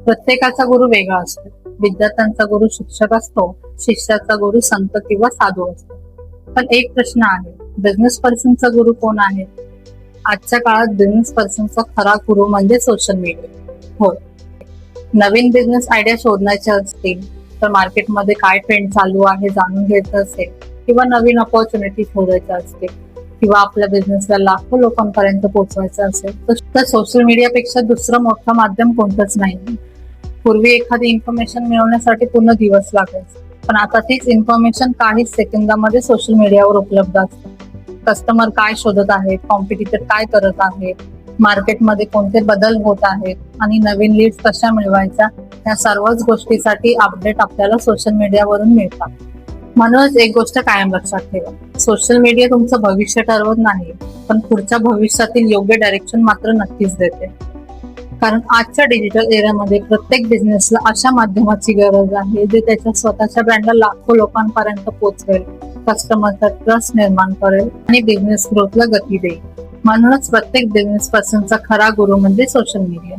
प्रत्येकाचा गुरु वेगळा असतो. विद्यार्थ्यांचा गुरु शिक्षक असतो, शिष्याचा गुरु संत किंवा साधू असतो. पण एक प्रश्न आहे, बिझनेस पर्सनचा गुरु कोण आहे? आजच्या काळात बिझनेस पर्सनचा खरा गुरु म्हणजे सोशल मीडिया. होय, नवीन बिझनेस आयडिया शोधण्याच्या असतील तर मार्केटमध्ये काय ट्रेंड चालू आहे जाणून घ्यायचं असेल, किंवा नवीन अपॉर्च्युनिटी शोधायच्या असतील, किंवा आपल्या बिझनेसला लाखो लोकांपर्यंत पोहोचवायचं असेल तर सोशल मीडियापेक्षा दुसरं मोठं माध्यम कोणतंच नाही. पूर्वी एखादी इन्फॉर्मेशन मिळवण्यासाठी पूर्ण दिवस लागायचा, पण आता तीच इन्फॉर्मेशन काही सेकंदामध्ये सोशल मीडियावर उपलब्ध असते. कस्टमर काय शोधत आहेत, कॉम्पिटिटर काय करत आहेत, मार्केटमध्ये कोणते बदल होत आहेत आणि नवीन लीड्स कशा मिळवायच्या, या सर्वच गोष्टीसाठी अपडेट आपल्याला सोशल मीडियावरून मिळतात. म्हणूनच एक गोष्ट कायम लक्षात ठेवा, सोशल मीडिया तुमचं भविष्य ठरवत नाही, पण पुढच्या भविष्यातील योग्य डायरेक्शन मात्र नक्कीच देते. कारण आजच्या डिजिटल एरामध्ये प्रत्येक बिझनेसला अशा माध्यमाची गरज आहे जे त्याच्या स्वतःच्या ब्रँडला लाखो लोकांपर्यंत पोहोचवेल, कस्टमरचा ट्रस्ट निर्माण करेल आणि बिझनेस ग्रोथला गती देईल. म्हणूनच प्रत्येक बिझनेस पर्सनचा खरा गुरु म्हणजे सोशल मीडिया.